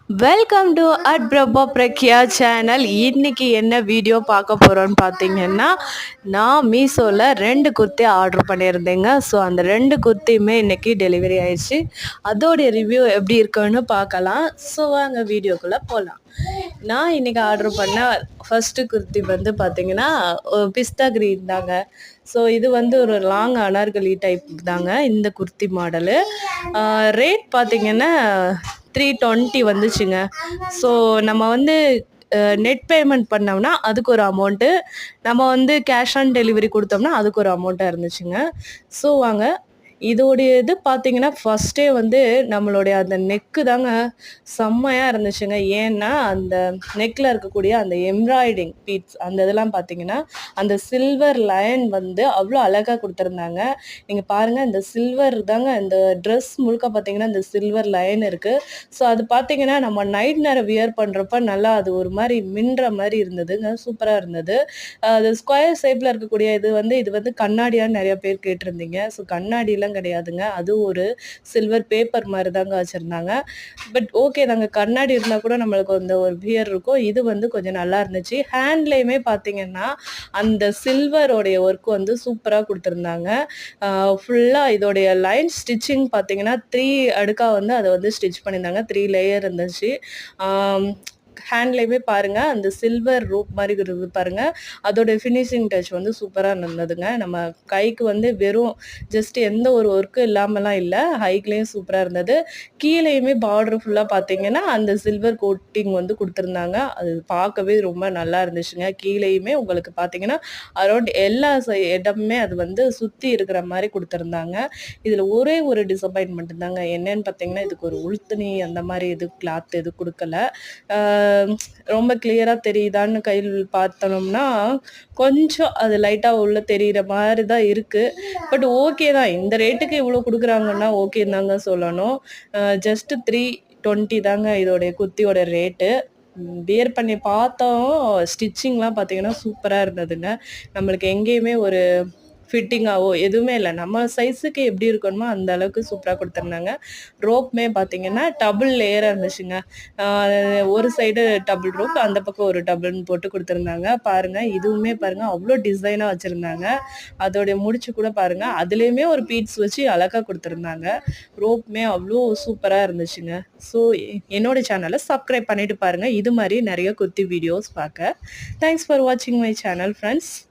Welcome to at Prabha Pragya channel. இன்னைக்கு என்ன video பார்க்க போகிறோன்னு பார்த்தீங்கன்னா, நான் மீஷோவில் 2 குர்த்தி ஆர்டர் பண்ணியிருந்தேங்க. ஸோ அந்த 2 குர்த்தியுமே இன்னைக்கு டெலிவரி ஆயிடுச்சு. அதோடைய ரிவ்யூ எப்படி இருக்குன்னு பார்க்கலாம். ஸோ வாங்க வீடியோக்குள்ளே போகலாம். நான் இன்னைக்கு ஆர்டர் பண்ண ஃபர்ஸ்ட் குர்த்தி வந்து பார்த்தீங்கன்னா பிஸ்தா கிரீன் தாங்க. ஸோ இது வந்து ஒரு லாங் அனார்கலி டைப் தாங்க இந்த குர்த்தி மாடலு. ரேட் பார்த்தீங்கன்னா 320 வந்துச்சுங்க. ஸோ நம்ம வந்து நெட் பேமெண்ட் பண்ணோம்னா அதுக்கு ஒரு அமௌண்ட்டு, நம்ம வந்து கேஷ் ஆன் டெலிவரி கொடுத்தோம்னா அதுக்கு ஒரு அமௌண்ட்டாக இருந்துச்சுங்க. ஸோ வாங்க இதோடைய இது பார்த்தீங்கன்னா ஃபஸ்ட்டே வந்து நம்மளுடைய அந்த நெக்கு தாங்க செம்மையாக இருந்துச்சுங்க. ஏன்னா அந்த நெக்கில் இருக்கக்கூடிய அந்த எம்ப்ராய்டிங் பீட்ஸ் அந்த இதெல்லாம் பார்த்தீங்கன்னா அந்த சில்வர் லைன் வந்து அவ்வளோ அழகாக கொடுத்துருந்தாங்க. நீங்கள் பாருங்கள், இந்த சில்வர் தாங்க இந்த ட்ரெஸ் முழுக்க பார்த்தீங்கன்னா இந்த சில்வர் லைன் இருக்குது. ஸோ அது பார்த்தீங்கன்னா நம்ம நைட் நேரம் வியர் பண்ணுறப்ப நல்லா அது ஒரு மாதிரி மின்ற மாதிரி இருந்ததுங்க, சூப்பராக இருந்தது. அது ஸ்கொயர் ஷேப்பில் இருக்கக்கூடிய இது வந்து கண்ணாடியான்னு நிறைய பேர் கேட்டிருந்தீங்க. ஸோ கண்ணாடிலாம் கிடையாதுங்க, அது ஒரு சில்வர் பேப்பர் மாதிரி தாங்க வச்சுருந்தாங்க. பட் ஓகே தாங்க, கண்ணாடி இருந்தால் கூட நம்மளுக்கு அந்த ஒரு வியர் இருக்கும். இது வந்து கொஞ்சம் நல்லா இருந்துச்சு. ஹேண்ட்லேயுமே பார்த்தீங்கன்னா அந்த சில்வரோடைய ஒர்க் வந்து சூப்பராக கொடுத்துருந்தாங்க. ஃபுல்லாக இதோடைய லைன் ஸ்டிச்சிங் பார்த்தீங்கன்னா 3 அடுக்காக வந்து அதை வந்து ஸ்டிச் பண்ணியிருந்தாங்க. 3 லேயர் இருந்துச்சு. ஹேண்ட்லேயுமே பாருங்கள் அந்த சில்வர் ரூப் மாதிரி இருக்குது பாருங்கள், அதோட ஃபினிஷிங் டச் வந்து சூப்பராக இருந்ததுங்க. நம்ம கைக்கு வந்து வெறும் ஜஸ்ட் எந்த ஒரு ஒர்க்கும் இல்லாமலாம் இல்லை, ஹைக்லேயும் சூப்பராக இருந்தது. கீழேயுமே பார்டர் ஃபுல்லாக பார்த்தீங்கன்னா அந்த சில்வர் கோட்டிங் வந்து கொடுத்துருந்தாங்க. அது பார்க்கவே ரொம்ப நல்லா இருந்துச்சுங்க. கீழேயுமே உங்களுக்கு பார்த்தீங்கன்னா அரௌண்ட் எல்லா இடமுமே அது வந்து சுற்றி இருக்கிற மாதிரி கொடுத்துருந்தாங்க. இதில் ஒரே ஒரு டிசப்பாயின்மெண்ட் தாங்க, என்னன்னு பார்த்தீங்கன்னா இதுக்கு ஒரு உளுத்துணி அந்த மாதிரி இது கிளாத் எது கொடுக்கல. ரொம்ப கிளியராக தெரியுதான்னு கையில் பார்த்தோம்னா கொஞ்சம் அது லைட்டாக உள்ள தெரிகிற மாதிரி தான் இருக்குது. பட் ஓகே தான், இந்த ரேட்டுக்கு இவ்வளோ கொடுக்குறாங்கன்னா ஓகே தாங்க சொல்லணும். ஜஸ்ட் 320 தாங்க இதோடைய குர்த்தியோட ரேட்டு. வியர் பண்ணி பார்த்தோம், ஸ்டிச்சிங்லாம் பார்த்தீங்கன்னா சூப்பராக இருந்ததுங்க. நம்மளுக்கு எங்கேயுமே ஒரு ஃபிட்டிங்காவோ எதுவுமே இல்லை, நம்ம சைஸுக்கு எப்படி இருக்கணுமோ அந்த அளவுக்கு சூப்பராக கொடுத்துருந்தாங்க. ரோப்புமே பார்த்தீங்கன்னா டபுள் லேயராக இருந்துச்சுங்க. ஒரு சைடு டபுள் ரோப், அந்த பக்கம் ஒரு டபுள்னு போட்டு கொடுத்துருந்தாங்க. பாருங்கள், இதுவுமே பாருங்கள் அவ்வளோ டிசைனாக வச்சுருந்தாங்க. அதோடைய முடிச்சு கூட பாருங்கள், அதுலேயுமே ஒரு பீட்ஸ் வச்சு அழகாக கொடுத்துருந்தாங்க. ரோப்புமே அவ்வளோ சூப்பராக இருந்துச்சுங்க. ஸோ என்னோட சேனலை சப்ஸ்கிரைப் பண்ணிட்டு பாருங்கள், இது மாதிரி நிறைய குர்த்தி வீடியோஸ் பார்க்க. தேங்க்ஸ் ஃபார் வாட்சிங் மை சேனல் ஃப்ரெண்ட்ஸ்.